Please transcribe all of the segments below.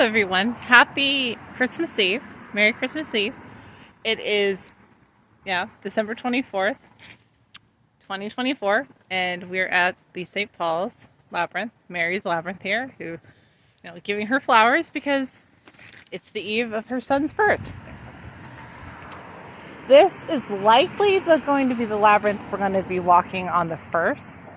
everyone. Happy Christmas Eve. Merry Christmas Eve. It is, December 24th, 2024, and we're at the St. Paul's Labyrinth, Mary's Labyrinth here, who, giving her flowers because it's the eve of her son's birth. This is likely going to be the labyrinth we're going to be walking on the 1st.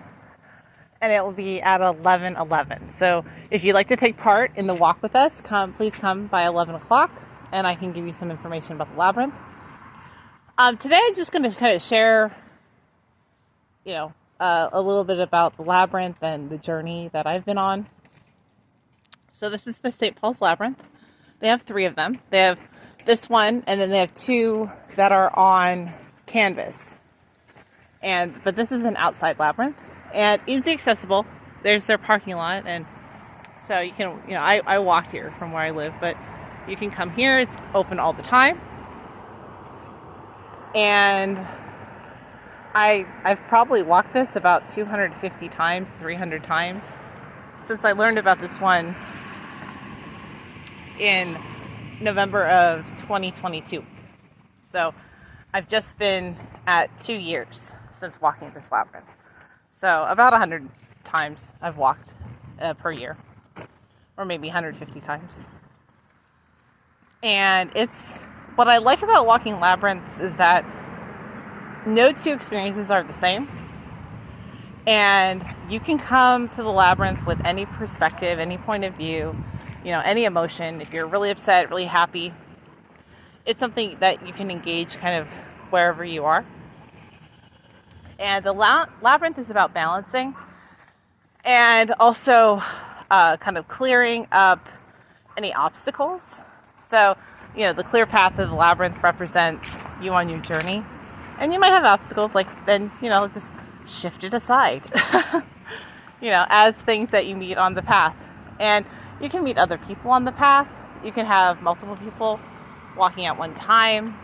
And it will be at 11:11. So if you'd like to take part in the walk with us, please come by 11 o'clock and I can give you some information about the labyrinth. Today I'm just going to kind of share, a little bit about the labyrinth and the journey that I've been on. So this is the St. Paul's Labyrinth. They have 3 of them. They have this one, and then they have 2 that are on canvas. But this is an outside labyrinth. And easy accessible. There's their parking lot, and so you can, I walk here from where I live, but you can come here. It's open all the time. And I've probably walked this about 250 times, 300 times since I learned about this one in November of 2022. So I've just been at 2 years since walking this labyrinth. So about 100 times I've walked per year, or maybe 150 times. And what I like about walking labyrinths is that no 2 experiences are the same. And you can come to the labyrinth with any perspective, any point of view, any emotion. If you're really upset, really happy, it's something that you can engage kind of wherever you are. And the labyrinth is about balancing and also kind of clearing up any obstacles. So, the clear path of the labyrinth represents you on your journey. And you might have obstacles, then just shift it aside, as things that you meet on the path. And you can meet other people on the path. You can have multiple people walking at one time.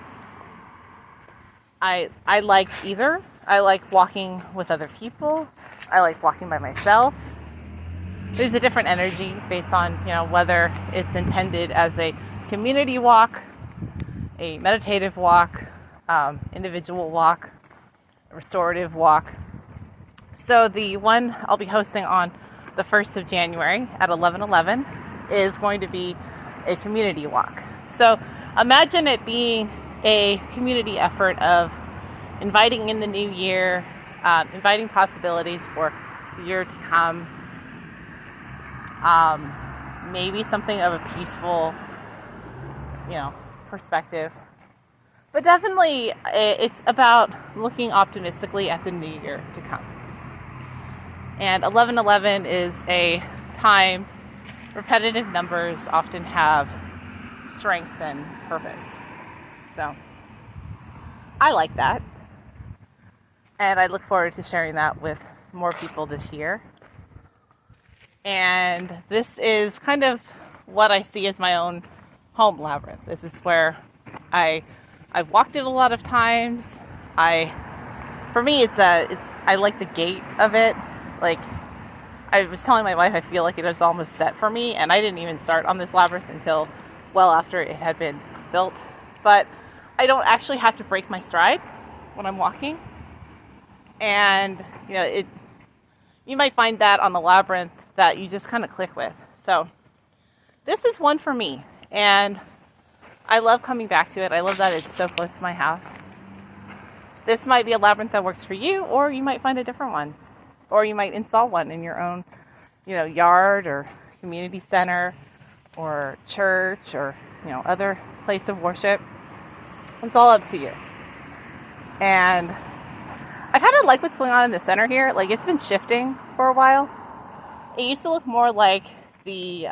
I like either. I like walking with other people. I like walking by myself. There's a different energy based on, whether it's intended as a community walk, a meditative walk, individual walk, a restorative walk. So the one I'll be hosting on the 1st of January at 11:11 is going to be a community walk. So imagine it being a community effort of inviting in the new year, inviting possibilities for the year to come, maybe something of a peaceful, perspective. But definitely it's about looking optimistically at the new year to come. And 11:11 is a time, repetitive numbers often have strength and purpose. So I like that. And I look forward to sharing that with more people this year. And this is kind of what I see as my own home labyrinth. This is where I've walked it a lot of times. For me, I like the gate of it. I was telling my wife, I feel like it was almost set for me, and I didn't even start on this labyrinth until well after it had been built. But I don't actually have to break my stride when I'm walking. And, you might find that on the labyrinth that you just kind of click with. So this is one for me. And I love coming back to it. I love that it's so close to my house. This might be a labyrinth that works for you, or you might find a different one. Or you might install one in your own, yard or community center or church or, other place of worship. It's all up to you. And I kind of like what's going on in the center here. It's been shifting for a while. It used to look more like the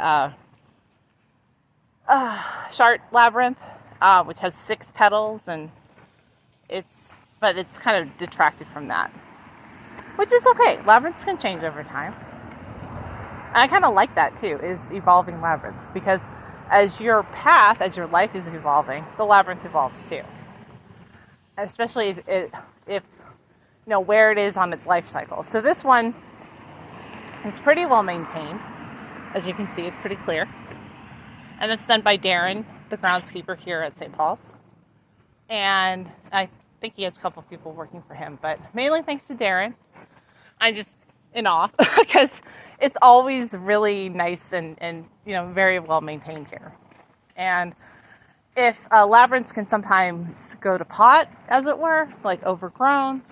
Chart Labyrinth, which has 6 petals, and it's kind of detracted from that, which is okay. Labyrinths can change over time. And I kind of like that too, is evolving labyrinths, because as your life is evolving, the labyrinth evolves too. Especially if where it is on its life cycle. So this one is pretty well maintained. As you can see, it's pretty clear. And it's done by Darren, the groundskeeper here at St. Paul's. And I think he has a couple people working for him, but mainly thanks to Darren. I'm just in awe because it's always really nice and very well maintained here. And if labyrinths can sometimes go to pot, as it were, like overgrown.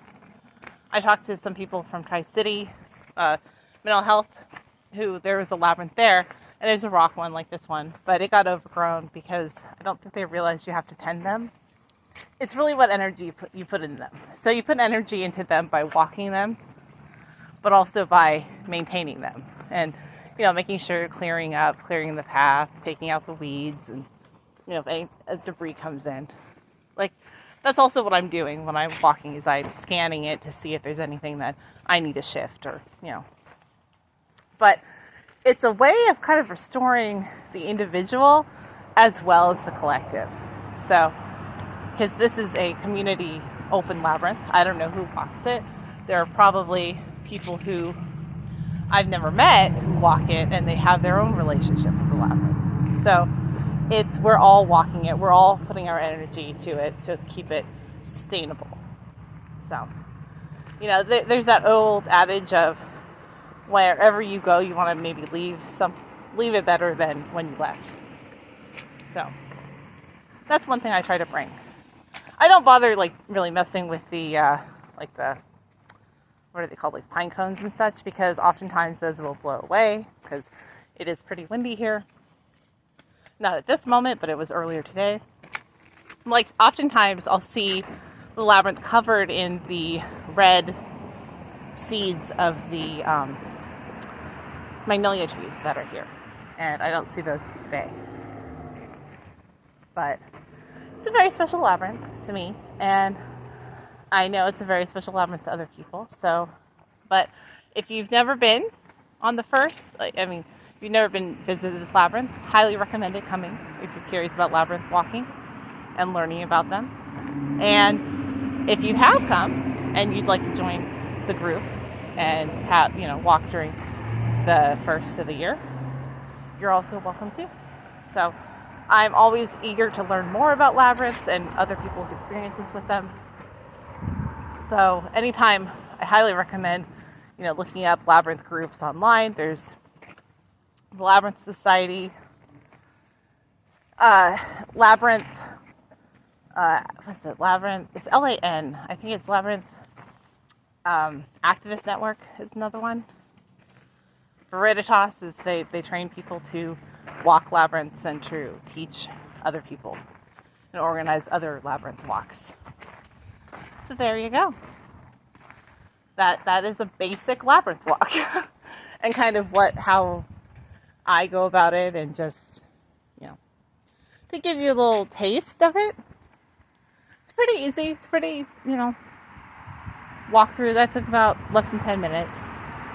I talked to some people from Tri-City Mental Health, who there was a labyrinth there, and there's a rock one like this one, but it got overgrown because I don't think they realized you have to tend them. It's really what energy you put into them. So you put energy into them by walking them, but also by maintaining them and, making sure you're clearing the path, taking out the weeds, and, if any debris comes in. Like, that's also what I'm doing when I'm walking, is I'm scanning it to see if there's anything that I need to shift or, But it's a way of kind of restoring the individual as well as the collective. So, because this is a community open labyrinth, I don't know who walks it. There are probably people who I've never met who walk it, and they have their own relationship with the labyrinth. So we're all walking it. We're all putting our energy to it to keep it sustainable. So, there's that old adage of wherever you go, you want to maybe leave it better than when you left. So that's one thing I try to bring. I don't bother really messing with the what are they called, pine cones and such, because oftentimes those will blow away because it is pretty windy here. Not at this moment, but it was earlier today. Oftentimes I'll see the labyrinth covered in the red seeds of the magnolia trees that are here, and I don't see those today. But it's a very special labyrinth to me, and I know it's a very special labyrinth to other people. So, but if you've never been on the first, if you've never been visited this labyrinth, highly recommend it coming if you're curious about labyrinth walking and learning about them. And if you have come and you'd like to join the group and walk during the first of the year, you're also welcome too. So I'm always eager to learn more about labyrinths and other people's experiences with them. So anytime, I highly recommend, looking up labyrinth groups online. There's the Labyrinth Society, Labyrinth, Labyrinth, it's LAN. I think it's Labyrinth Activist Network is another one. Veritas is they train people to walk labyrinths and to teach other people and organize other labyrinth walks. So there you go. That is a basic labyrinth walk and kind of how I go about it, and just, to give you a little taste of it. It's pretty easy. It's pretty, walk through. That took about less than 10 minutes.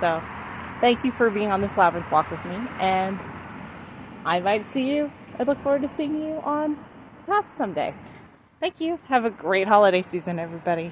So thank you for being on this labyrinth walk with me, and I might see you. I look forward to seeing you on the path someday. Thank you. Have a great holiday season, everybody.